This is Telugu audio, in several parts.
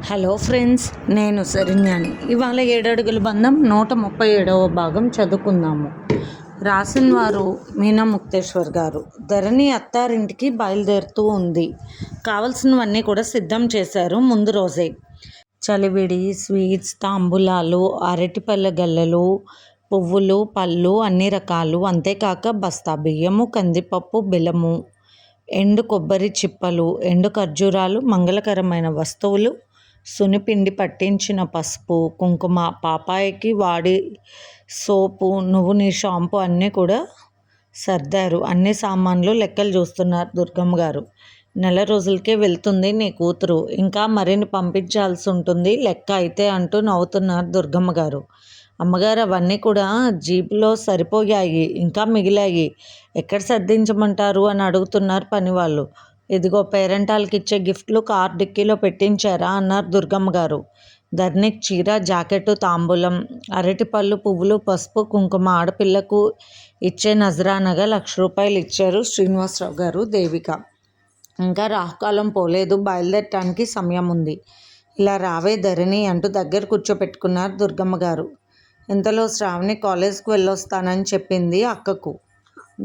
హలో ఫ్రెండ్స్, నేను శరణ్యాని. ఇవాళ 7 అడుగుల బంధం 137వ భాగం చదువుకుందాము. రాసిన వారు మీనా ముక్తేశ్వర్ గారు. ధరణి అత్తారింటికి బయలుదేరుతూ ఉంది. కావలసినవన్నీ కూడా సిద్ధం చేశారు ముందు రోజే. చలివిడి, స్వీట్స్, తాంబూలాలు, అరటిపళ్ళ గల్లలు, పువ్వులు, పళ్ళు, అన్ని రకాలు. అంతేకాక బస్తా బియ్యము, కందిపప్పు, బెల్లము, ఎండు కొబ్బరి చిప్పలు, ఎండు ఖర్జూరాలు, మంగళకరమైన వస్తువులు, సునిపిండి పట్టించిన పసుపు, కుంకుమ, పాపాయికి వాడి సోపు, నువ్వు నీ షాంపూ అన్నీ కూడా సర్దారు. అన్ని సామాన్లు లెక్కలు చూస్తున్నారు దుర్గమ్మ గారు. 4 రోజులకే వెళ్తుంది నీ కూతురు, ఇంకా మరిన్ని పంపించాల్సి ఉంటుంది లెక్క అయితే అంటూ నవ్వుతున్నారు దుర్గమ్మ గారు. అమ్మగారు, అవన్నీ కూడా జీపులో సరిపోయాయి, ఇంకా మిగిలాయి, ఎక్కడ సర్దించమంటారు అని అడుగుతున్నారు పనివాళ్ళు. ఇదిగో పేరెంటాలకి ఇచ్చే గిఫ్ట్లు కార్ డిక్కీలో పెట్టించారా అన్నారు దుర్గమ్మ గారు. ధరణికి చీర, జాకెట్టు, తాంబూలం, అరటిపళ్ళు, పువ్వులు, పసుపు, కుంకుమ, ఆడపిల్లకు ఇచ్చే నజరానగా 1,00,000 రూపాయలు ఇచ్చారు శ్రీనివాసరావు గారు, దేవిక. ఇంకా రాహుకాలం పోలేదు, బయలుదేరటానికి సమయం ఉంది. ఇలా రావే ధరణి అంటూ దగ్గర కూర్చోపెట్టుకున్నారు దుర్గమ్మ గారు. ఇంతలో శ్రావణి కాలేజ్కి వెళ్ళొస్తానని చెప్పింది అక్కకు.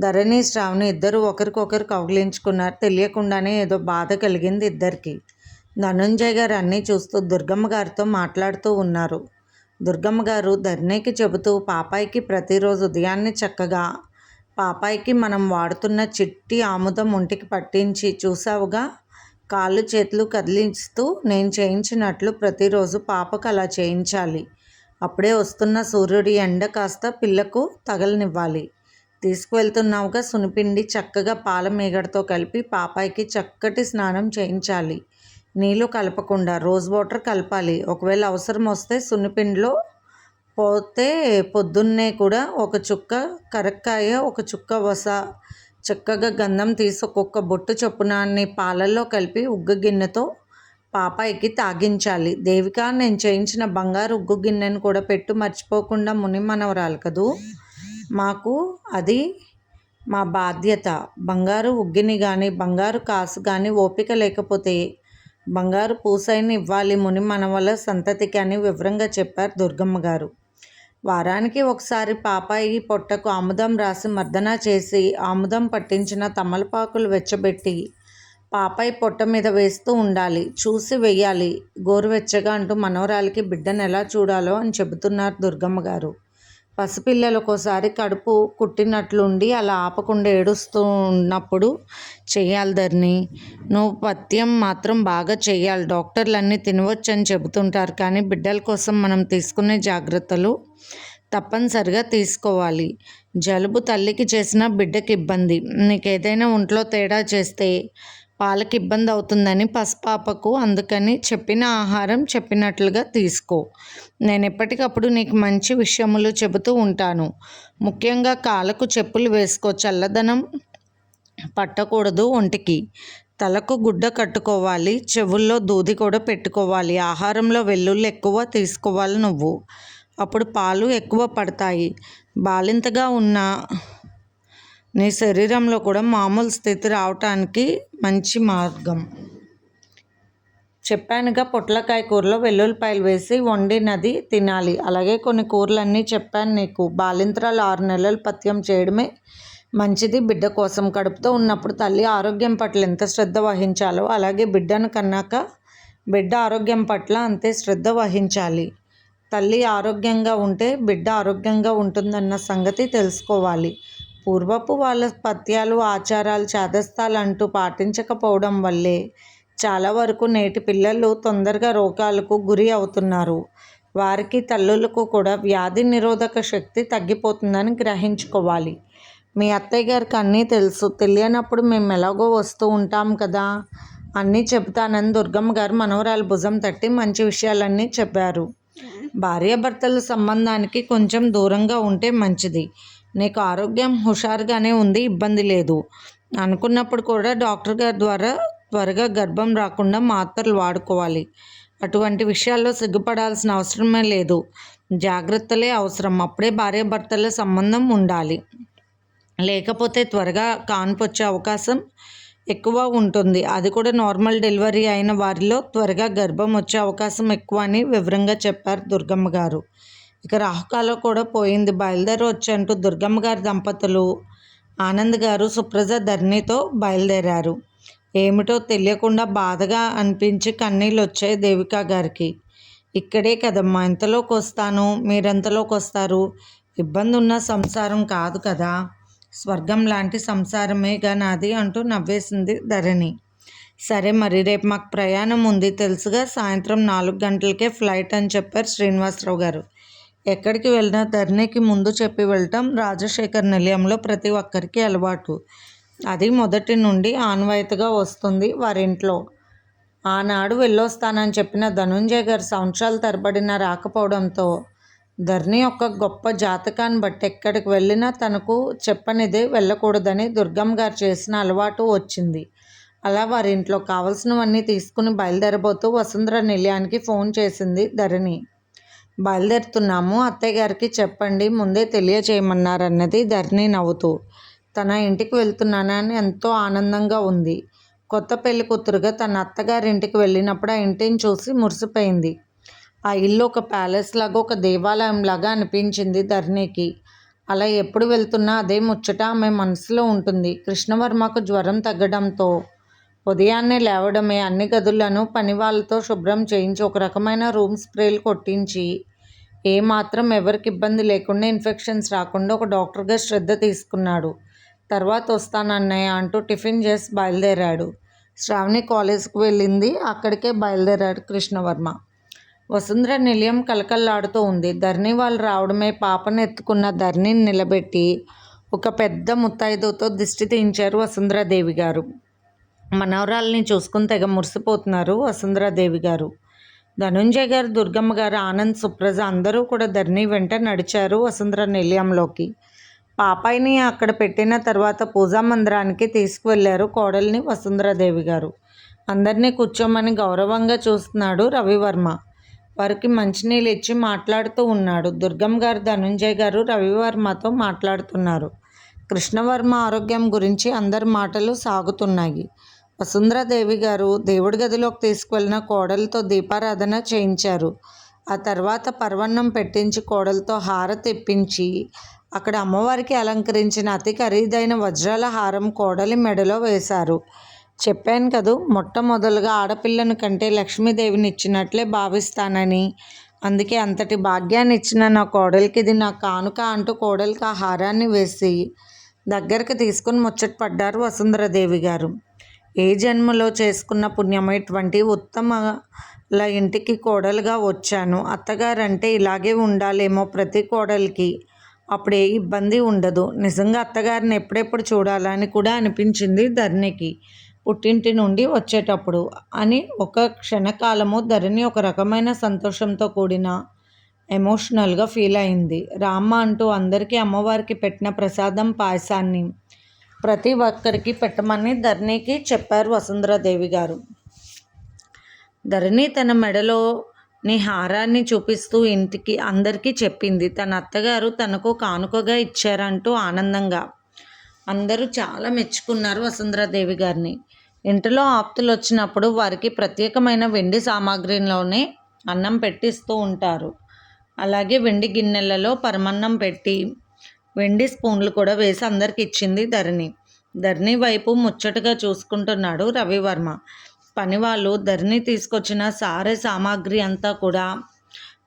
ధరణి, శ్రావణి ఇద్దరు ఒకరికొకరు కౌగిలించుకున్నారు. తెలియకుండానే ఏదో బాధ కలిగింది ఇద్దరికి. ధనుంజయ్ గారు అన్నీ చూస్తూ దుర్గమ్మ గారితో మాట్లాడుతూ ఉన్నారు. దుర్గమ్మ గారు ధరణికి చెబుతూ, పాపాయికి ప్రతిరోజు ఉదయాన్నే చక్కగా పాపాయికి మనం వాడుతున్న చిట్టి ఆముదం ఒంటికి పట్టించి చూసావుగా, కాళ్ళు చేతులు కదిలిస్తూ నేను చేయించినట్లు ప్రతిరోజు పాపకు అలా చేయించాలి. అప్పుడే వస్తున్న సూర్యుడి ఎండ కాస్త పిల్లకు తగలనివ్వాలి. తీసుకువెళ్తున్నావుగా సునిపిండి చక్కగా పాల మీగడతో కలిపి పాపాయికి చక్కటి స్నానం చేయించాలి. నీళ్ళు కలపకుండా రోజ్ వాటర్ కలపాలి. ఒకవేళ అవసరం వస్తే సున్నిపిండిలో పోతే పొద్దున్నే కూడా ఒక చుక్క కరక్కాయ, ఒక చుక్క వస, చక్కగా గంధం తీసి ఒక్కొక్క బొట్టు చొప్పున పాలల్లో కలిపి ఉగ్గు గిన్నెతో పాపాయికి తాగించాలి. దేవిక, నేను చేయించిన బంగారు ఉగ్గు గిన్నెను కూడా పెట్టు మర్చిపోకుండా, ముని మనవరాలు కదూ, మాకు అది మా బాధ్యత. బంగారు ఉగ్గిని కానీ బంగారు కాసు కానీ ఓపిక లేకపోతే బంగారు పూసైన ఇవ్వాలి ముని మనవల సంతతికి అని వివరంగా చెప్పారు దుర్గమ్మ గారు. వారానికి ఒకసారి పాపాయి పొట్టకు ఆముదం రాసి మర్దన చేసి ఆముదం పట్టించిన తమలపాకులు వెచ్చబెట్టి పాపాయి పొట్ట మీద వేస్తూ ఉండాలి. చూసి వెయ్యాలి గోరువెచ్చగా అంటూ మనవరాలికి బిడ్డను ఎలా చూడాలో అని చెబుతున్నారు దుర్గమ్మ గారు. పసిపిల్లలు ఒక్కోసారి కడుపు కుట్టినట్లుండి అలా ఆపకుండా ఏడుస్తూ ఉన్నప్పుడు చెయ్యాలి ధరణి. నువ్వు పథ్యం మాత్రం బాగా చెయ్యాలి. డాక్టర్లు అన్నీ తినవచ్చని చెబుతుంటారు, కానీ బిడ్డల కోసం మనం తీసుకునే జాగ్రత్తలు తప్పనిసరిగా తీసుకోవాలి. జలుబు తల్లికి చేసిన బిడ్డకి ఇబ్బంది. నీకేదైనా ఒంట్లో తేడా చేస్తే పాలకి ఇబ్బంది అవుతుందని పసిపాపకు, అందుకని చెప్పిన ఆహారం చెప్పినట్లుగా తీసుకో. నేను ఎప్పటికప్పుడు నీకు మంచి విషయములు చెబుతూ ఉంటాను. ముఖ్యంగా కాళ్ళకు చెప్పులు వేసుకో. చల్లదనం పట్టకూడదు ఒంటికి. తలకు గుడ్డ కట్టుకోవాలి. చెవుల్లో దూది కూడా పెట్టుకోవాలి. ఆహారంలో వెల్లుల్లి ఎక్కువ తీసుకోవాలి నువ్వు. అప్పుడు పాలు ఎక్కువ పడతాయి. బాలింతగా ఉన్న నీ శరీరంలో కూడా మామూలు స్థితి రావటానికి మంచి మార్గం. చెప్పానుగా, పొట్లకాయ కూరలో వెల్లుల్లిపాయలు వేసి వండినది తినాలి. అలాగే కొన్ని కూరలన్నీ చెప్పాను నీకు. బాలింతరాలు 6 నెలలు పథ్యం చేయడమే మంచిది బిడ్డ కోసం. కడుపుతో ఉన్నప్పుడు తల్లి ఆరోగ్యం పట్ల ఎంత శ్రద్ధ వహించాలో అలాగే బిడ్డను కన్నాక బిడ్డ ఆరోగ్యం పట్ల అంతే శ్రద్ధ వహించాలి. తల్లి ఆరోగ్యంగా ఉంటే బిడ్డ ఆరోగ్యంగా ఉంటుందన్న సంగతి తెలుసుకోవాలి. పూర్వపు వాళ్ళ పథ్యాలు, ఆచారాలు, చాదస్తాలు అంటూ పాటించకపోవడం వల్లే చాలా వరకు నేటి పిల్లలు తొందరగా రోగాలకు గురి అవుతున్నారు. వారికి తల్లులకు కూడా వ్యాధి నిరోధక శక్తి తగ్గిపోతుందని గ్రహించుకోవాలి. మీ అత్తయ్య గారికి అన్నీ తెలుసు. తెలియనప్పుడు మేము ఎలాగో వస్తూ ఉంటాం కదా, అన్నీ చెబుతానని దుర్గమ్మ గారు మనవరాలు భుజం తట్టి మంచి విషయాలన్నీ చెప్పారు. భార్యాభర్తల సంబంధానికి కొంచెం దూరంగా ఉంటే మంచిది. నీకు ఆరోగ్యం హుషారుగానే ఉంది, ఇబ్బంది లేదు. అనుకున్నప్పుడు కూడా డాక్టర్ గారి ద్వారా త్వరగా గర్భం రాకుండా మాత్రలు వాడుకోవాలి. అటువంటి విషయాల్లో సిగ్గుపడాల్సిన అవసరమే లేదు. జాగ్రత్తలే అవసరం. అప్పుడే భార్యాభర్తల సంబంధం ఉండాలి. లేకపోతే త్వరగా కాన్పు వచ్చే అవకాశం ఎక్కువ ఉంటుంది. అది కూడా నార్మల్ డెలివరీ అయిన వారిలో త్వరగా గర్భం వచ్చే అవకాశం ఎక్కువ అని వివరంగా చెప్పారు దుర్గమ్మ గారు. ఇక రాహుకాలం కూడా పోయింది, బయలుదేరి వచ్చంటూ దుర్గమ్మ గారి దంపతులు ఆనంద్ గారు సుప్రజ ధరణితో బయలుదేరారు. ఏమిటో తెలియకుండా బాధగా అనిపించి కన్నీళ్ళు వచ్చాయి దేవిక గారికి. ఇక్కడే కదమ్మా, ఎంతలోకి వస్తాను, మీరెంతలోకి వస్తారు, ఇబ్బంది ఉన్న సంసారం కాదు కదా, స్వర్గం లాంటి సంసారమేగా నాది అంటూ నవ్వేసింది ధరణి. సరే మరి, రేపు మాకు ప్రయాణం ఉంది తెలుసుగా, సాయంత్రం 4 గంటలకే ఫ్లైట్ అని చెప్పారు శ్రీనివాసరావు గారు. ఎక్కడికి వెళ్ళినా ధరణికి ముందు చెప్పి వెళ్ళటం రాజశేఖర్ నిలయంలో ప్రతి ఒక్కరికి అలవాటు. అది మొదటి నుండి ఆనవాయితీగా వస్తుంది వారింట్లో. ఆనాడు వెళ్ళొస్తానని చెప్పిన ధనుంజయ్ గారు సంవత్సరాల తరబడిన రాకపోవడంతో ధరణి యొక్క గొప్ప జాతకాన్ని బట్టి ఎక్కడికి వెళ్ళినా తనకు చెప్పనిదే వెళ్ళకూడదని దుర్గమ్మ గారు చేసిన అలవాటు వచ్చింది. అలా వారింట్లో కావలసినవన్నీ తీసుకుని బయలుదేరబోతూ వసుంధర నిలయానికి ఫోన్ చేసింది ధరణి. బయలుదేరుతున్నాము, అత్తయ్య గారికి చెప్పండి, ముందే తెలియచేయమన్నారన్నది ధరణి నవ్వుతూ. తన ఇంటికి వెళ్తున్నానని ఎంతో ఆనందంగా ఉంది. కొత్త పెళ్లి కూతురుగా తన అత్తగారింటికి వెళ్ళినప్పుడు ఆ ఇంటిని చూసి మురిసిపోయింది. ఆ ఇల్లు ఒక ప్యాలెస్ లాగా, ఒక దేవాలయం లాగా అనిపించింది ధరణికి. అలా ఎప్పుడు వెళ్తున్నా అదే ముచ్చట ఆమె మనసులో ఉంటుంది. కృష్ణవర్మకు జ్వరం తగ్గడంతో ఉదయాన్నే లేవడమే, అన్ని గదులను పని వాళ్ళతో శుభ్రం చేయించి ఒక రకమైన రూమ్ స్ప్రేలు కొట్టించి ఏమాత్రం ఎవరికి ఇబ్బంది లేకుండా, ఇన్ఫెక్షన్స్ రాకుండా ఒక డాక్టర్గా శ్రద్ధ తీసుకున్నాడు. తర్వాత వస్తానన్నయ్య అంటూ టిఫిన్ చేసి బయలుదేరాడు. శ్రావణి కాలేజ్కి వెళ్ళింది, అక్కడికే బయలుదేరాడు కృష్ణవర్మ. వసుంధర నిలయం కలకల్లాడుతూ ఉంది. ధరణి వాళ్ళు రావడమే పాపను ఎత్తుకున్న ధరణిని నిలబెట్టి ఒక పెద్ద ముత్తైదుతో దిష్టి తీయించారు వసుంధరాదేవి గారు. మనవరాల్ని చూసుకుని తెగ మురిసిపోతున్నారు వసుంధరాదేవి గారు. ధనుంజయ్ గారు, దుర్గమ్మ గారు, ఆనంద్, సుప్రజ అందరూ కూడా ధరణి వెంట నడిచారు వసుంధర నిలయంలోకి. పాపాయిని అక్కడ పెట్టిన తర్వాత పూజా మందిరానికి తీసుకువెళ్ళారు కోడల్ని వసుంధరాదేవి గారు. అందరినీ కూర్చోమని గౌరవంగా చూస్తున్నాడు రవివర్మ. వారికి మంచినీళ్ళు ఇచ్చి మాట్లాడుతూ ఉన్నాడు. దుర్గమ్మ గారు, ధనుంజయ్ గారు రవివర్మతో మాట్లాడుతున్నారు. కృష్ణవర్మ ఆరోగ్యం గురించి అందరి మాటలు సాగుతున్నాయి. వసుంధరాదేవి గారు దేవుడి గదిలోకి తీసుకువెళ్ళిన కోడలతో దీపారాధన చేయించారు. ఆ తర్వాత పరవన్నం పెట్టించి కోడలతో హారతి ఇప్పించి అక్కడ అమ్మవారికి అలంకరించిన అతి ఖరీదైన వజ్రాల హారం కోడలి మెడలో వేశారు. చెప్పాను కదూ, మొట్టమొదలుగా ఆడపిల్లను కంటే లక్ష్మీదేవిని ఇచ్చినట్లే భావిస్తానని, అందుకే అంతటి భాగ్యాన్ని ఇచ్చిన నా కోడలికి ఇది నా కానుక అంటూ కోడలికి ఆ హారాన్ని వేసి దగ్గరకు తీసుకుని ముచ్చటపడ్డారు వసుంధరాదేవి గారు. ఏ జన్మలో చేసుకున్న పుణ్యమో ఇటువంటి ఉత్తమల ఇంటికి కోడలుగా వచ్చాను. అత్తగారంటే ఇలాగే ఉండాలేమో ప్రతి కోడలికి, అప్పుడు ఏ ఇబ్బంది ఉండదు. నిజంగా అత్తగారిని ఎప్పుడెప్పుడు చూడాలని కూడా అనిపించింది ధరణికి పుట్టింటి నుండి వచ్చేటప్పుడు అని. ఒక క్షణకాలము ధరణి ఒక రకమైన సంతోషంతో కూడిన ఎమోషనల్గా ఫీల్ అయింది. రామ్మ అంటూ అందరికీ అమ్మవారికి పెట్టిన ప్రసాదం పాయసాన్ని ప్రతి ఒక్కరికి పెట్టమని ధరణికి చెప్పారు వసుంధరాదేవి గారు. ధరణి తన మెడలోని హారాన్ని చూపిస్తూ ఇంటికి అందరికీ చెప్పింది. తన అత్తగారు తనకు కానుకగా ఇచ్చారంటూ ఆనందంగా. అందరూ చాలా మెచ్చుకున్నారు వసుంధరాదేవి గారిని. ఇంటిలో ఆప్తులు వచ్చినప్పుడు వారికి ప్రత్యేకమైన వెండి సామాగ్రిలోనే అన్నం పెట్టిస్తూ ఉంటారు. అలాగే వెండి గిన్నెలలో పరమన్నం పెట్టి వెండి స్పూన్లు కూడా వేసి అందరికి ఇచ్చింది ధరణి. ధరణి వైపు ముచ్చటగా చూసుకుంటున్నాడు రవివర్మ. పనివాళ్ళు ధరణి తీసుకొచ్చిన సారే సామాగ్రి అంతా కూడా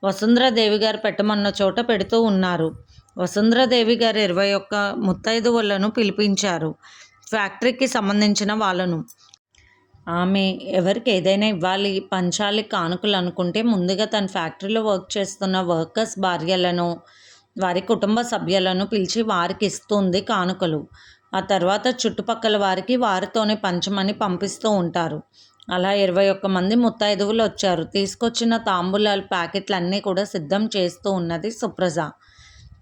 వసుంధరాదేవి గారు పెట్టమన్న చోట పెడుతూ ఉన్నారు. వసుంధరాదేవి గారు 21 ముత్తైదువులను పిలిపించారు, ఫ్యాక్టరీకి సంబంధించిన వాళ్ళను. ఆమె ఎవరికి ఏదైనా ఇవ్వాలి, పంచాలి, కానుకలు అనుకుంటే ముందుగా తన ఫ్యాక్టరీలో వర్క్ చేస్తున్న వర్కర్స్ భార్యలను, వారి కుటుంబ సభ్యులను పిలిచి వారికి ఇస్తుంది కానుకలు. ఆ తర్వాత చుట్టుపక్కల వారికి వారితోనే పంచమని పంపిస్తూ ఉంటారు. అలా 21 మంది ముత్తైదువులు వచ్చారు. తీసుకొచ్చిన తాంబూలాల ప్యాకెట్లన్నీ కూడా సిద్ధం చేస్తూ ఉన్నది సుప్రజ.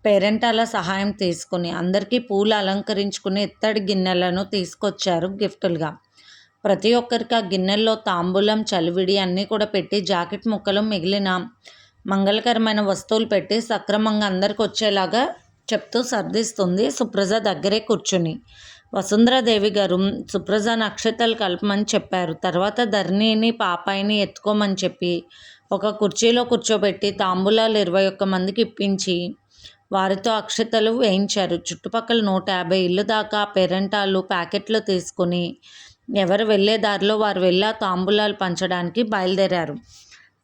పేరెంటాల సహాయం తీసుకుని అందరికీ పూలు అలంకరించుకుని ఇత్తడి గిన్నెలను తీసుకొచ్చారు గిఫ్టులుగా. ప్రతి ఒక్కరికి ఆ గిన్నెల్లో తాంబూలం, చలివిడి అన్నీ కూడా పెట్టి జాకెట్ ముక్కలు, మిగిలిన మంగళకరమైన వస్తువులు పెట్టి సక్రమంగా అందరికి వచ్చేలాగా చెప్తూ సర్దిస్తుంది సుప్రజ దగ్గరే కూర్చుని. వసుంధరాదేవి గారు సుప్రజాని అక్షతలు కలపమని చెప్పారు. తర్వాత ధరణిని పాపాయిని ఎత్తుకోమని చెప్పి ఒక కుర్చీలో కూర్చోబెట్టి తాంబూలాలు 21 మందికి ఇప్పించి వారితో అక్షతలు వేయించారు. చుట్టుపక్కల 150 ఇళ్ళు దాకా పేరంటాలు ప్యాకెట్లు తీసుకుని ఎవరు వెళ్ళే దారిలో వారు వెళ్ళి ఆ తాంబూలాలు పంచడానికి బయలుదేరారు.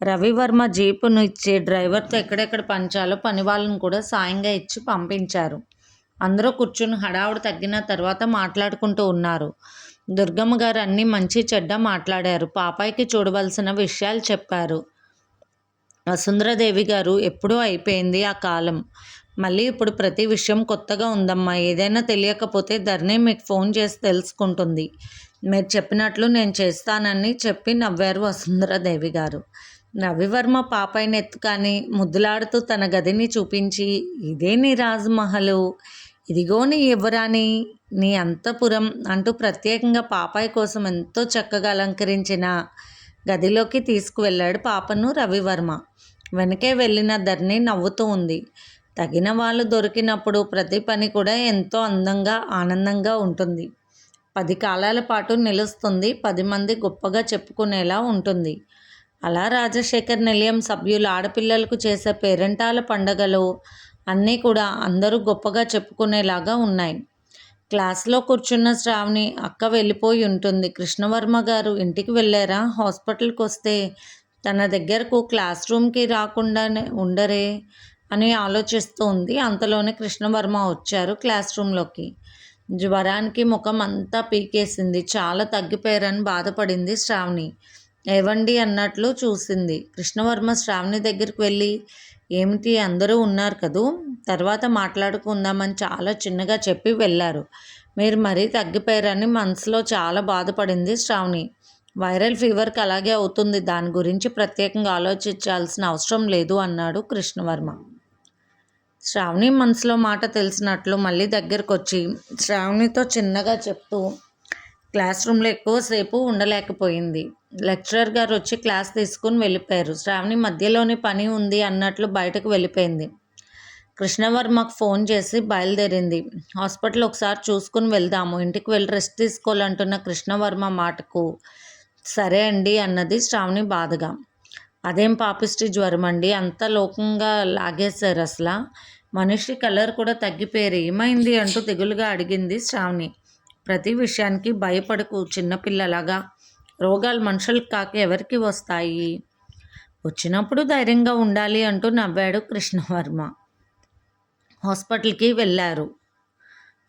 రవివర్మ జీపును ఇచ్చి డ్రైవర్తో ఎక్కడెక్కడ పంచాలో పని వాళ్ళను కూడా సాయంగా ఇచ్చి పంపించారు. అందరూ కూర్చుని హడావుడు తగ్గిన తర్వాత మాట్లాడుకుంటూ ఉన్నారు. దుర్గమ్మ గారు అన్నీ మంచి చెడ్డ మాట్లాడారు. పాపాయికి చూడవలసిన విషయాలు చెప్పారు. వసుంధరాదేవి గారు ఎప్పుడూ అయిపోయింది ఆ కాలం, మళ్ళీ ఇప్పుడు ప్రతి విషయం కొత్తగా ఉందమ్మా. ఏదైనా తెలియకపోతే ధరణి మీకు ఫోన్ చేసి తెలుసుకుంటుంది. మీరు చెప్పినట్లు నేను చేస్తానని చెప్పి నవ్వారు వసుంధరాదేవి గారు. రవివర్మ పాపాయిని ఎత్తుకాని ముద్దులాడుతూ తన గదిని చూపించి, ఇదే నీ రాజమహలు, ఇదిగో నీ యువరాణి, నీ అంతఃపురం అంటూ ప్రత్యేకంగా పాపాయి కోసం ఎంతో చక్కగా అలంకరించిన గదిలోకి తీసుకువెళ్ళాడు పాపను రవివర్మ. వెనకే వెళ్ళిన ధరణి నవ్వుతూ ఉంది. తగిన వాళ్ళు దొరికినప్పుడు ప్రతి పని కూడా ఎంతో అందంగా ఆనందంగా ఉంటుంది. 10 కాలాల పాటు నిలుస్తుంది. 10 మంది గొప్పగా చెప్పుకునేలా ఉంటుంది. అలా రాజశేఖర్ నిలయం సభ్యులు ఆడపిల్లలకు చేసే పేరంటాల పండగలు అన్నీ కూడా అందరూ గొప్పగా చెప్పుకునేలాగా ఉన్నాయి. క్లాస్లో కూర్చున్న శ్రావణి అక్క వెళ్ళిపోయి ఉంటుంది. కృష్ణవర్మ గారు ఇంటికి వెళ్ళారా? హాస్పిటల్కి వస్తే తన దగ్గరకు క్లాస్ రూమ్కి రాకుండానే ఉండరే అని ఆలోచిస్తూ ఉంది. అంతలోనే కృష్ణవర్మ వచ్చారు క్లాస్ రూమ్లోకి. జ్వరానికి ముఖం అంతా పీకేసింది. చాలా తగ్గిపోయారని బాధపడింది శ్రావణి. ఏవండి అన్నట్లు చూసింది. కృష్ణవర్మ శ్రావణి దగ్గరికి వెళ్ళి, ఏమిటి అందరూ ఉన్నారు కదూ, తర్వాత మాట్లాడుకుందామని చాలా చిన్నగా చెప్పి వెళ్ళారు. మీరు మరీ తగ్గిపోయారని మనసులో చాలా బాధపడింది శ్రావణి. వైరల్ ఫీవర్కి అలాగే అవుతుంది, దాని గురించి ప్రత్యేకంగా ఆలోచించాల్సిన అవసరం లేదు అన్నాడు కృష్ణవర్మ. శ్రావణి మనసులో మాట తెలిసినట్లు మళ్ళీ దగ్గరకు వచ్చి శ్రావణితో చిన్నగా చెప్తూ క్లాస్ రూమ్లో ఎక్కువసేపు ఉండలేకపోయింది. లెక్చరర్ గారు వచ్చి క్లాస్ తీసుకుని వెళ్ళిపోయారు. శ్రావణి మధ్యలోని పని ఉంది అన్నట్లు బయటకు వెళ్ళిపోయింది. కృష్ణవర్మకు ఫోన్ చేసి బయలుదేరింది. హాస్పిటల్ ఒకసారి చూసుకుని వెళ్దాము, ఇంటికి వెళ్ళి రెస్ట్ తీసుకోవాలంటున్న కృష్ణవర్మ మాటకు సరే అండి అన్నది శ్రావణి బాధగా. అదేం పాపిష్టి జ్వరం అండి, అంత లోకంగా లాగేశారు, అసలు మనిషి కలర్ కూడా తగ్గిపోయారు, ఏమైంది అంటూ దిగులుగా అడిగింది శ్రావణి. ప్రతి విషయానికి భయపడకు చిన్నపిల్లలాగా, రోగాలు మనుషులకు కాక ఎవరికి వస్తాయి, వచ్చినప్పుడు ధైర్యంగా ఉండాలి అంటూ నవ్వాడు కృష్ణవర్మ. హాస్పిటల్కి వెళ్ళారు.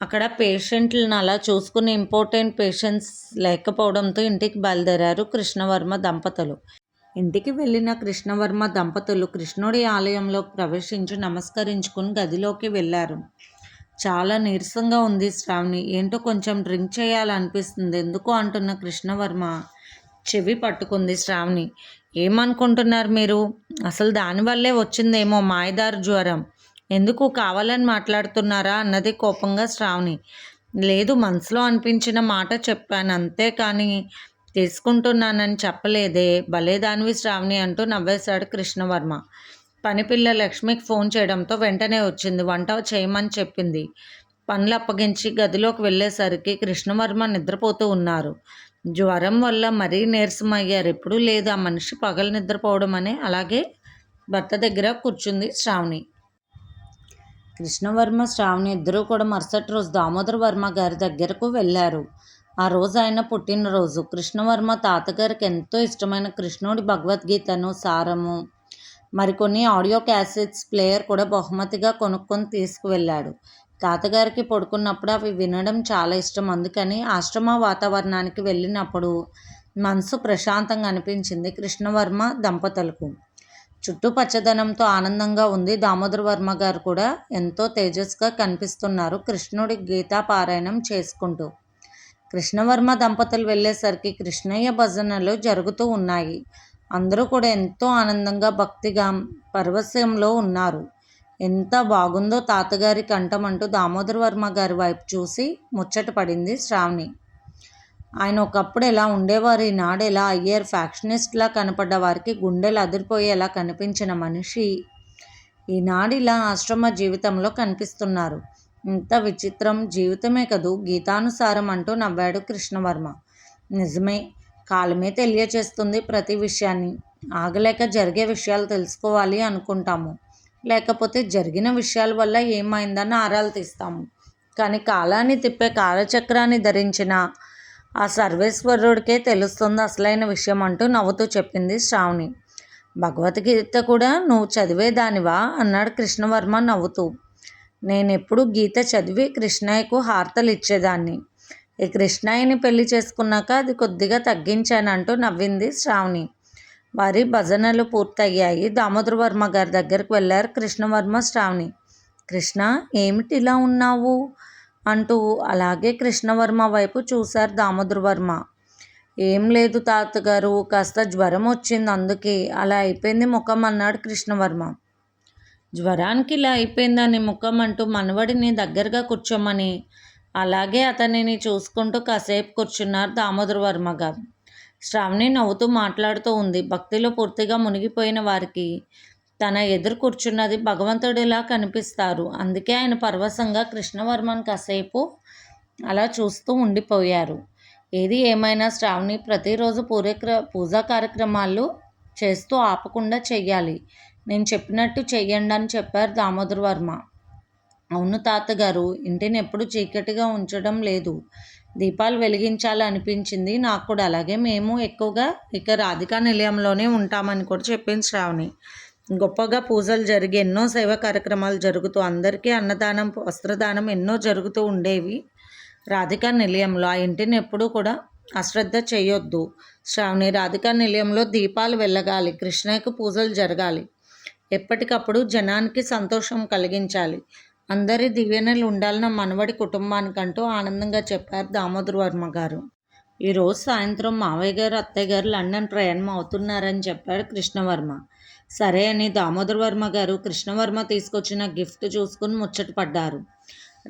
అక్కడ పేషెంట్లను అలా చూసుకుని ఇంపార్టెంట్ పేషెంట్స్ లేకపోవడంతో ఇంటికి బయలుదేరారు కృష్ణవర్మ దంపతులు. ఇంటికి వెళ్ళిన కృష్ణవర్మ దంపతులు కృష్ణుడి ఆలయంలో ప్రవేశించి నమస్కరించుకుని గదిలోకి వెళ్ళారు. చాలా నీరసంగా ఉంది శ్రావణి, ఏంటో కొంచెం డ్రింక్ చేయాలనిపిస్తుంది ఎందుకు అంటున్న కృష్ణవర్మ చెవి పట్టుకుంది శ్రావణి. ఏమనుకుంటున్నారు మీరు, అసలు దానివల్లే వచ్చిందేమో మాయదారు జ్వరం, ఎందుకు కావాలని మాట్లాడుతున్నారా అన్నది కోపంగా శ్రావణి. లేదు, మనసులో అనిపించిన మాట చెప్పాను అంతే, కానీ తీసుకుంటున్నానని చెప్పలేదే, భలేదానివి శ్రావణి అంటూ నవ్వేశాడు కృష్ణవర్మ. పనిపిల్ల లక్ష్మికి ఫోన్ చేయడంతో వెంటనే వచ్చింది. వంట చేయమని చెప్పింది. పనులు అప్పగించి గదిలోకి వెళ్ళేసరికి కృష్ణవర్మ నిద్రపోతూ ఉన్నారు. జ్వరం వల్ల మరీ నీరసమయ్యారు. ఎప్పుడూ లేదు ఆ మనిషి పగలు నిద్రపోవడం అని. అలాగే భర్త దగ్గర కూర్చుంది శ్రావణి. కృష్ణవర్మ శ్రావణి ఇద్దరూ కూడా మరుసటి రోజు దామోదర వర్మ గారి దగ్గరకు వెళ్ళారు. ఆ రోజు ఆయన పుట్టినరోజు. కృష్ణవర్మ తాతగారికి ఎంతో ఇష్టమైన కృష్ణుడి భగవద్గీతను సారము మరికొన్ని ఆడియో క్యాసెట్స్ ప్లేయర్ కూడా బహుమతిగా కొనుక్కొని తీసుకువెళ్ళాడు. తాతగారికి పడుకున్నప్పుడు అవి వినడం చాలా ఇష్టం. అందుకని ఆశ్రమ వాతావరణానికి వెళ్ళినప్పుడు మనసు ప్రశాంతంగా అనిపించింది కృష్ణవర్మ దంపతులకు. చుట్టూ పచ్చదనంతో ఆనందంగా ఉంది. దామోదర వర్మ గారు కూడా ఎంతో తేజస్గా కనిపిస్తున్నారు కృష్ణుడి గీతా పారాయణం చేసుకుంటూ. కృష్ణవర్మ దంపతులు వెళ్ళేసరికి కృష్ణయ్య భజనలు జరుగుతూ ఉన్నాయి. అందరూ కూడా ఎంతో ఆనందంగా భక్తిగా పరవశంలో ఉన్నారు. ఎంత బాగుందో తాతగారి కంఠం అంటూ దామోదర వర్మ గారి వైపు చూసి ముచ్చట పడింది శ్రావణి. ఆయన ఒకప్పుడు ఎలా ఉండేవారు, ఈనాడు ఎలా అయ్యారు, ఫ్యాక్షనిస్ట్లా కనపడ్డ వారికి గుండెలు అదిరిపోయేలా కనిపించిన మనిషి ఈనాడు ఇలా ఆశ్రమ జీవితంలో కనిపిస్తున్నారు. ఇంత విచిత్రం, జీవితమే కదూ గీతానుసారం అంటూ నవ్వాడు కృష్ణవర్మ. నిజమే, కాలమే తెలియచేస్తుంది ప్రతి విషయాన్ని. ఆగలేక జరిగే విషయాలు తెలుసుకోవాలి అనుకుంటాము, లేకపోతే జరిగిన విషయాల వల్ల ఏమైందని ఆరాలు తీస్తాము. కానీ కాలాన్ని తిప్పే కాలచక్రాన్ని ధరించిన ఆ సర్వేశ్వరుడికే తెలుస్తుంది అసలైన విషయం అంటూ నవ్వుతూ చెప్పింది శ్రావణి. భగవద్గీత కూడా నువ్వు చదివేదానివా అన్నాడు కృష్ణవర్మ నవ్వుతూ. నేనెప్పుడు గీత చదివి కృష్ణయ్యకు హారతలు ఇచ్చేదాన్ని. ఈ కృష్ణయ్యని పెళ్లి చేసుకున్నాక అది కొద్దిగా తగ్గించానంటూ నవ్వింది శ్రావణి. వారి భజనలు పూర్తయ్యాయి. దామోదర వర్మ గారి దగ్గరికి వెళ్ళారు కృష్ణవర్మ, శ్రావణి. కృష్ణ, ఏమిటి ఇలా ఉన్నావు అంటూ అలాగే కృష్ణవర్మ వైపు చూశారు దామోదర వర్మ. ఏం లేదు తాతగారు, కాస్త జ్వరం వచ్చింది, అందుకే అలా అయిపోయింది ముఖం అన్నాడు కృష్ణవర్మ. జ్వరానికి ఇలా అయిపోయిందని ముఖం అంటూ మనవడిని దగ్గరగా కూర్చోమని అలాగే అతనిని చూసుకుంటూ కాసేపు కూర్చున్నారు దామోదర వర్మ గారు. శ్రావణి నవ్వుతూ మాట్లాడుతూ ఉంది. భక్తిలో పూర్తిగా మునిగిపోయిన వారికి తన ఎదురు కూర్చున్నది భగవంతుడిలా కనిపిస్తారు. అందుకే ఆయన పరవశంగా కృష్ణవర్మను కాసేపు అలా చూస్తూ ఉండిపోయారు. ఏది ఏమైనా శ్రావణి ప్రతిరోజు పూజా కార్యక్రమాలు చేస్తూ ఆపకుండా చెయ్యాలి. నేను చెప్పినట్టు చెయ్యండి అని చెప్పారు దామోదర వర్మ. అవును తాతగారు, ఇంటిని ఎప్పుడు చీకటిగా ఉంచడం లేదు, దీపాలు వెలిగించాలి అనిపించింది నాకు కూడా. అలాగే మేము ఎక్కువగా ఇక రాధికా నిలయంలోనే ఉంటామని కూడా చెప్పింది శ్రావణి. గొప్పగా పూజలు జరిగి ఎన్నో సేవా కార్యక్రమాలు జరుగుతూ అందరికీ అన్నదానం, వస్త్రదానం ఎన్నో జరుగుతూ ఉండేవి రాధికా నిలయంలో. ఆ ఇంటిని ఎప్పుడూ కూడా అశ్రద్ధ చేయొద్దు శ్రావణి. రాధికా నిలయంలో దీపాలు వెలగాలి, కృష్ణయ్యకు పూజలు జరగాలి, ఎప్పటికప్పుడు జనానికి సంతోషం కలిగించాలి, అందరి దీవెనలు ఉండాలన్న మనవడి కుటుంబానికంటూ ఆనందంగా చెప్పారు దామోదర వర్మ గారు. ఈరోజు సాయంత్రం మావయ్య గారు, అత్తయ్య గారు లండన్ ప్రయాణం అవుతున్నారని చెప్పాడు కృష్ణవర్మ. సరే అని దామోదర వర్మ గారు కృష్ణవర్మ తీసుకొచ్చిన గిఫ్ట్ చూసుకుని ముచ్చటపడ్డారు.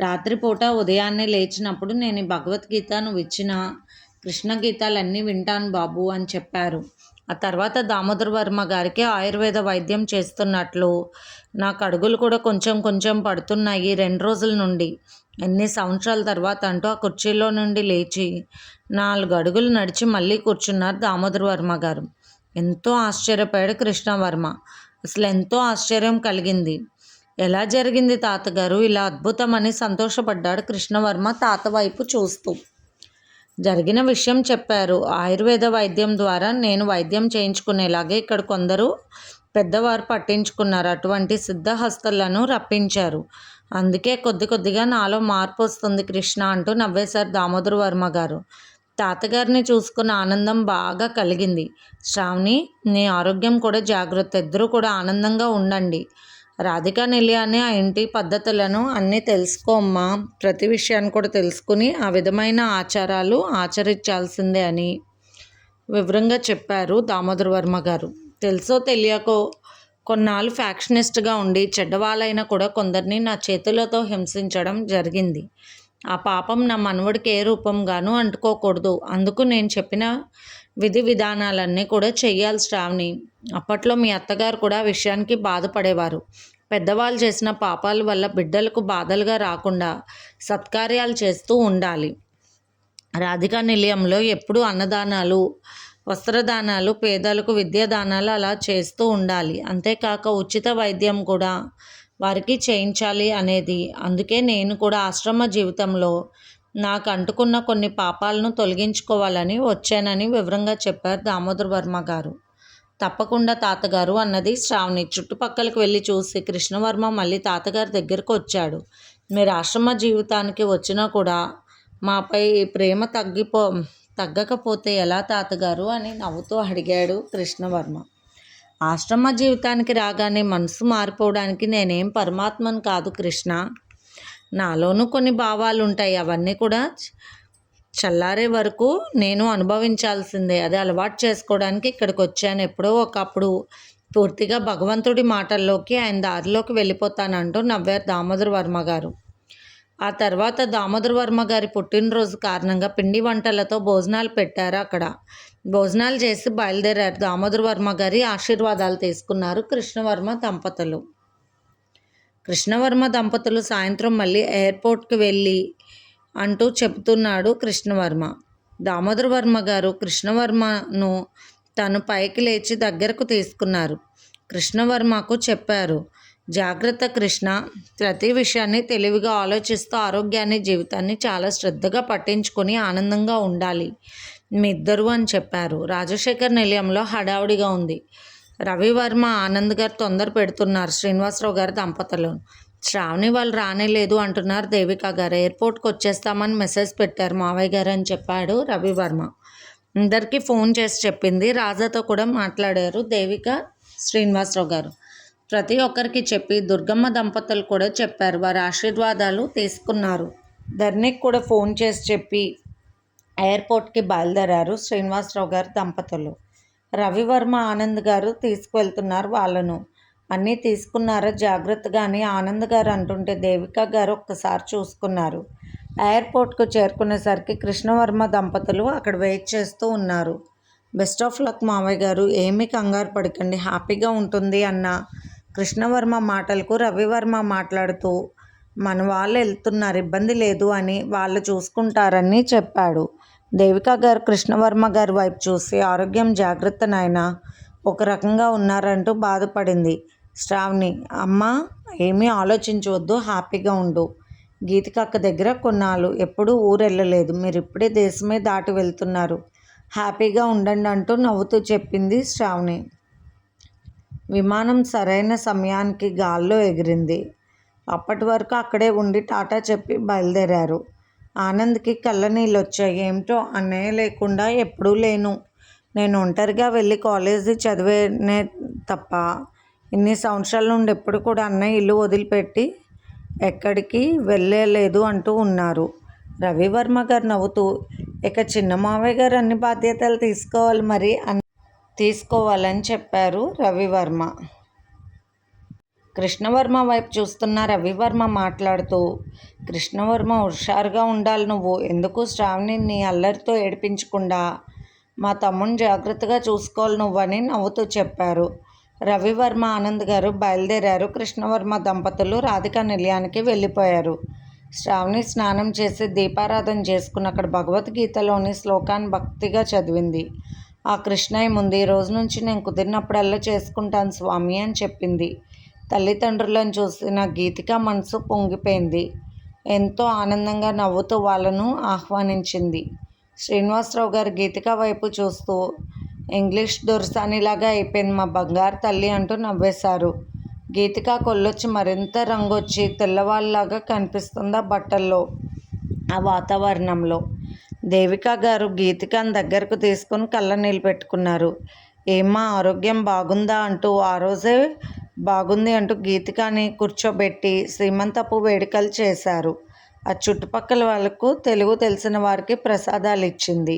రాత్రిపూట ఉదయాన్నే లేచినప్పుడు, నేను ఈ భగవద్గీత నువ్వు ఇచ్చిన కృష్ణ గీతాలన్నీ వింటాను బాబు అని చెప్పారు. ఆ తర్వాత దామోదర వర్మ గారికి ఆయుర్వేద వైద్యం చేస్తున్నట్లు నాకు అడుగులు కూడా కొంచెం కొంచెం పడుతున్నాయి 2 రోజుల నుండి. ఎన్ని సంవత్సరాల తర్వాత అంటూ ఆ కుర్చీలో నుండి లేచి 4 అడుగులు నడిచి మళ్ళీ కూర్చున్నారు దామోదర వర్మ గారు. ఎంతో ఆశ్చర్యపోయాడు కృష్ణవర్మ. అసలు ఎంతో ఆశ్చర్యం కలిగింది. ఎలా జరిగింది తాతగారు ఇలా అద్భుతం అని సంతోషపడ్డాడు కృష్ణవర్మ తాత వైపు చూస్తూ. జరిగిన విషయం చెప్పారు. ఆయుర్వేద వైద్యం ద్వారా నేను వైద్యం చేయించుకునేలాగే ఇక్కడ కొందరు పెద్దవారు పట్టించుకున్నారు. అటువంటి సిద్ధహస్తులను రప్పించారు. అందుకే కొద్ది కొద్దిగా నాలో మార్పు వస్తుంది కృష్ణ అంటూ నవ్వేశారు దామోదర వర్మ గారు. తాతగారిని చూసుకున్న ఆనందం బాగా కలిగింది. శ్రావణి, నీ ఆరోగ్యం కూడా జాగ్రత్త, ఇద్దరూ కూడా ఆనందంగా ఉండండి. రాధికా నిలయాన్ని, ఆ ఇంటి పద్ధతులను అన్నీ తెలుసుకోమ్మా. ప్రతి విషయాన్ని కూడా తెలుసుకుని ఆ విధమైన ఆచారాలు ఆచరించాల్సిందే అని వివరంగా చెప్పారు దామోదర వర్మ గారు. తెలుసో తెలియకో కొన్నాళ్ళు ఫ్యాక్షనిస్ట్గా ఉండి చెడ్డవాళ్ళైనా కూడా కొందరిని నా చేతులతో హింసించడం జరిగింది. ఆ పాపం నా మనవడికి ఏ రూపంగానూ అంటుకోకూడదు. అందుకు నేను చెప్పిన విధి విధానాలన్నీ కూడా చెయ్యాలి శ్రావణి. అప్పట్లో మీ అత్తగారు కూడా ఆ విషయానికి బాధపడేవారు. పెద్దవాళ్ళు చేసిన పాపాల వల్ల బిడ్డలకు బాధలుగా రాకుండా సత్కార్యాలు చేస్తూ ఉండాలి. రాధికా నిలయంలో ఎప్పుడూ అన్నదానాలు, వస్త్రదానాలు, పేదలకు విద్యాదానాలు అలా చేస్తూ ఉండాలి. అంతేకాక ఉచిత వైద్యం కూడా వారికి చేయించాలి అనేది. అందుకే నేను కూడా ఆశ్రమ జీవితంలో నాకు అంటుకున్న కొన్ని పాపాలను తొలగించుకోవాలని వచ్చానని వివరంగా చెప్పారు దామోదర వర్మ గారు. తప్పకుండా తాతగారు అన్నది శ్రావణి. చుట్టుపక్కలకు వెళ్ళి చూసి కృష్ణవర్మ మళ్ళీ తాతగారి దగ్గరకు వచ్చాడు. మీరు ఆశ్రమ జీవితానికి వచ్చినా కూడా మాపై ప్రేమ తగ్గకపోతే ఎలా తాతగారు అని నవ్వుతూ అడిగాడు కృష్ణవర్మ. ఆశ్రమ జీవితానికి రాగానే మనసు మారిపోవడానికి నేనేం పరమాత్మను కాదు కృష్ణ. నాలోనూ కొన్ని భావాలు ఉంటాయి. అవన్నీ కూడా చల్లారే వరకు నేను అనుభవించాల్సిందే. అది అలవాటు చేసుకోవడానికి ఇక్కడికి వచ్చాను. ఎప్పుడో ఒకప్పుడు పూర్తిగా భగవంతుడి మాటల్లోకి, ఆయన దారిలోకి వెళ్ళిపోతానంటూ నవ్వారు దామోదర వర్మ గారు. ఆ తర్వాత దామోదర వర్మ గారి పుట్టినరోజు కారణంగా పిండి వంటలతో భోజనాలు పెట్టారు. అక్కడ భోజనాలు చేసి బయలుదేరారు. దామోదర వర్మ గారి ఆశీర్వాదాలు తీసుకున్నారు కృష్ణవర్మ దంపతులు. కృష్ణవర్మ దంపతులు సాయంత్రం మళ్ళీ ఎయిర్పోర్ట్కి వెళ్ళి అంటూ చెబుతున్నాడు కృష్ణవర్మ. దామోదర వర్మ గారు కృష్ణవర్మను తను పైకి లేచి దగ్గరకు తీసుకున్నారు. కృష్ణవర్మకు చెప్పారు, జాగ్రత్త కృష్ణ, ప్రతి విషయాన్ని తెలివిగా ఆలోచిస్తూ ఆరోగ్యాన్ని జీవితాన్ని చాలా శ్రద్ధగా పట్టించుకొని ఆనందంగా ఉండాలి మీ ఇద్దరు అని చెప్పారు. రాజశేఖర్ నిలయంలో హడావుడిగా ఉంది. రవివర్మ ఆనంద్ గారు తొందర పెడుతున్నారు శ్రీనివాసరావు గారి దంపతులను. శ్రావణి వాళ్ళు రానేలేదు అంటున్నారు దేవిక గారు. ఎయిర్పోర్ట్కి వచ్చేస్తామని మెసేజ్ పెట్టారు మావయ్య గారు అని చెప్పాడు రవివర్మ. అందరికీ ఫోన్ చేసి చెప్పింది. రాజాతో కూడా మాట్లాడారు దేవిక శ్రీనివాసరావు గారు. ప్రతి ఒక్కరికి చెప్పి దుర్గమ్మ దంపతులు కూడా చెప్పారు. వారి ఆశీర్వాదాలు తీసుకున్నారు. ధర్నికి కూడా ఫోన్ చేసి చెప్పి ఎయిర్పోర్ట్కి బయలుదేరారు శ్రీనివాసరావు గారి దంపతులు. రవివర్మ ఆనంద్ గారు తీసుకువెళ్తున్నారు వాళ్ళను. అన్నీ తీసుకున్నారా జాగ్రత్తగా అని ఆనంద్ గారు అంటుంటే దేవిక గారు ఒక్కసారి చూసుకున్నారు. ఎయిర్పోర్ట్కు చేరుకునేసరికి కృష్ణవర్మ దంపతులు అక్కడ వెయిట్ చేస్తూ ఉన్నారు. బెస్ట్ ఆఫ్ లక్ మావయ్య గారు, ఏమీ కంగారు పడకండి, హ్యాపీగా ఉంటుంది అన్న కృష్ణవర్మ మాటలకు రవివర్మ మాట్లాడుతూ మన వాళ్ళు వెళ్తున్నారు, ఇబ్బంది లేదు అని, వాళ్ళు చూసుకుంటారని చెప్పాడు. దేవిక గారు కృష్ణవర్మ గారి వైపు చూసి ఆరోగ్యం జాగ్రత్త నాయనా, ఒక రకంగా ఉన్నారంటూ బాధపడింది. శ్రావణి, అమ్మ ఏమీ ఆలోచించవద్దు, హ్యాపీగా ఉండు. గీతికక్క దగ్గర కొన్నాళ్ళు ఎప్పుడూ ఊరెళ్ళలేదు, మీరు ఇప్పుడే దేశమే దాటి వెళ్తున్నారు, హ్యాపీగా ఉండండి అంటూ నవ్వుతూ చెప్పింది శ్రావణి. విమానం సరైన సమయానికి గాల్లో ఎగిరింది. అప్పటి వరకు అక్కడే ఉండి టాటా చెప్పి బయలుదేరారు. ఆనంద్కి కళ్ళనీళ్ళు వచ్చాయి. ఏమిటో అన్నయ్య లేకుండా ఎప్పుడూ లేను, నేను ఒంటరిగా వెళ్ళి కాలేజీ చదివేనే తప్ప ఇన్ని సంవత్సరాల నుండి ఎప్పుడు కూడా అన్నయ్య ఇల్లు వదిలిపెట్టి ఎక్కడికి వెళ్ళలేదు అంటూ ఉన్నారు. రవివర్మ గారు నవ్వుతూ, ఇక చిన్న మావయ్య గారు అన్ని బాధ్యతలు తీసుకోవాలి మరి తీసుకోవాలని చెప్పారు రవివర్మ. కృష్ణవర్మ వైపు చూస్తున్న రవివర్మ మాట్లాడుతూ, కృష్ణవర్మ హుషారుగా ఉండాలి నువ్వు, ఎందుకు శ్రావణి నీ అల్లరితో ఏడిపించకుండా మా తమ్ముని జాగ్రత్తగా చూసుకోవాలి నువ్వని నవ్వుతూ చెప్పారు. రవివర్మ ఆనంద్ గారు బయలుదేరారు. కృష్ణవర్మ దంపతులు రాధికా నిలయానికి వెళ్ళిపోయారు. శ్రావణి స్నానం చేసి దీపారాధన చేసుకుని అక్కడ భగవద్గీతలోని శ్లోకాన్ని భక్తిగా చదివింది. ఆ కృష్ణయ్య ముందు, ఈ రోజు నుంచి నేను కుదిరినప్పుడల్లా చేసుకుంటాను స్వామి అని చెప్పింది. తల్లిదండ్రులను చూసిన గీతిక మనసు పొంగిపోయింది. ఎంతో ఆనందంగా నవ్వుతూ వాళ్ళను ఆహ్వానించింది. శ్రీనివాసరావు గారు గీతిక వైపు చూస్తూ, ఇంగ్లీష్ దొరసానిలాగా అయిపోయింది మా బంగారు తల్లి అంటూ నవ్వేశారు. గీతిక కొల్లొచ్చి మరింత రంగొచ్చి తెల్లవాళ్ళలాగా కనిపిస్తుంది ఆ బట్టల్లో, ఆ వాతావరణంలో. దేవిక గారు గీతికను దగ్గరకు తీసుకుని కళ్ళ నీళ్ళు పెట్టుకున్నారు. ఏమ్మా ఆరోగ్యం బాగుందా అంటూ ఆ రోజే బాగుంది అంటూ గీతికని కూర్చోబెట్టి శ్రీమంతపు వేడుకలు చేశారు. ఆ చుట్టుపక్కల వాళ్ళకు తెలుగు తెలిసిన వారికి ప్రసాదాలు ఇచ్చింది.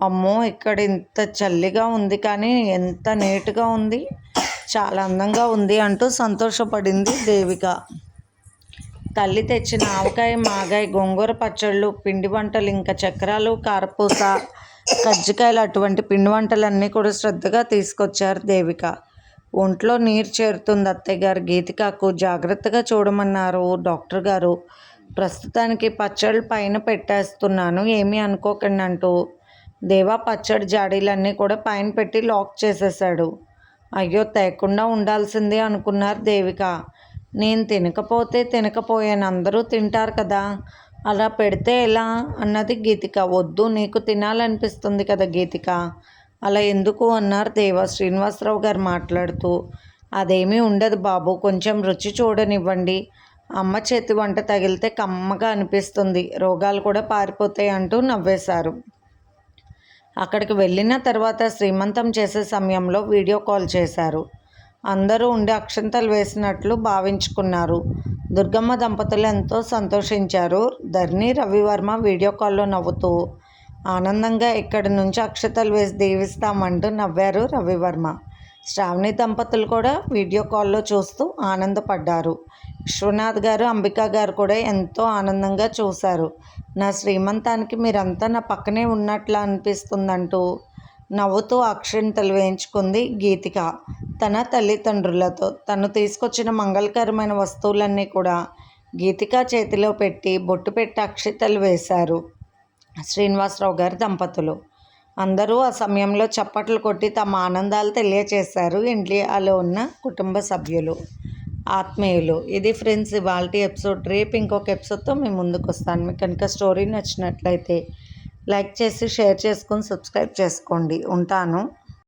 అమ్మో ఇక్కడ ఇంత చల్లిగా ఉంది కానీ ఎంత నీట్గా ఉంది, చాలా అందంగా ఉంది అంటూ సంతోషపడింది దేవిక. తల్లి తెచ్చిన ఆవకాయ, మాగాయ, గోంగూర పచ్చళ్ళు, పిండి వంటలు, ఇంకా చక్రాలు, కారపూస, కజ్జికాయలు అటువంటి పిండి వంటలన్నీ కూడా శ్రద్ధగా తీసుకొచ్చారు దేవిక. ఒంట్లో నీరు చేరుతుంది అత్తయ్య గారు, గీతికకు జాగ్రత్తగా చూడమన్నారు డాక్టర్ గారు, ప్రస్తుతానికి పచ్చళ్ళు పైన పెట్టేస్తున్నాను ఏమీ అనుకోకండి అంటూ దేవా పచ్చడి జాడీలన్నీ కూడా పైన పెట్టి లాక్ చేసేసాడు. అయ్యో తేకుండా ఉండాల్సిందే అనుకున్నారు దేవిక. నేను తినకపోతే తినకపోయాను, అందరూ తింటారు కదా, అలా పెడితే ఎలా అన్నది గీతిక. వద్దు, నీకు తినాలనిపిస్తుంది కదా గీతిక, అలా ఎందుకు అన్నారు దేవా. శ్రీనివాసరావు గారు మాట్లాడుతూ, అదేమీ ఉండదు బాబు, కొంచెం రుచి చూడనివ్వండి, అమ్మ చేతి వంట తగిలితే కమ్మగా అనిపిస్తుంది, రోగాలు కూడా పారిపోతాయి అంటూ నవ్వేశారు. అక్కడికి వెళ్ళిన తర్వాత శ్రీమంతం చేసే సమయంలో వీడియో కాల్ చేశారు. అందరూ ఉండి అక్షంతలు వేసినట్లు భావించుకున్నారు. దుర్గమ్మ దంపతులు ఎంతో సంతోషించారు. ధర్ని రవివర్మ వీడియో కాల్లో నవ్వుతూ ఆనందంగా ఇక్కడి నుంచి అక్షతలు వేసి దీవిస్తామంటూ నవ్వారు రవివర్మ. శ్రావణి దంపతులు కూడా వీడియో కాల్లో చూస్తూ ఆనందపడ్డారు. విశ్వనాథ్ గారు, అంబికా గారు కూడా ఎంతో ఆనందంగా చూశారు. నా శ్రీమంతానికి మీరంతా నా పక్కనే ఉన్నట్లు అనిపిస్తుందంటూ నవ్వుతూ అక్షింతలు వేయించుకుంది గీతిక. తన తల్లిదండ్రులతో తను తీసుకొచ్చిన మంగళకరమైన వస్తువులన్నీ కూడా గీతిక చేతిలో పెట్టి బొట్టు పెట్టి అక్షింతలు వేశారు శ్రీనివాసరావు గారి దంపతులు. అందరూ ఆ సమయంలో చప్పట్లు కొట్టి తమ ఆనందాలు తెలియచేశారు ఇండియాలో ఉన్న కుటుంబ సభ్యులు, ఆత్మీయులు. ఇది ఫ్రెండ్స్ ఇవాల్టి ఎపిసోడ్. రేపు ఇంకొక ఎపిసోడ్తో మేము ముందుకు వస్తాను. మీకు కనుక స్టోరీ నచ్చినట్లయితే లైక్ చేసి షేర్ చేసుకొని సబ్స్క్రైబ్ చేసుకోండి. ఉంటాను.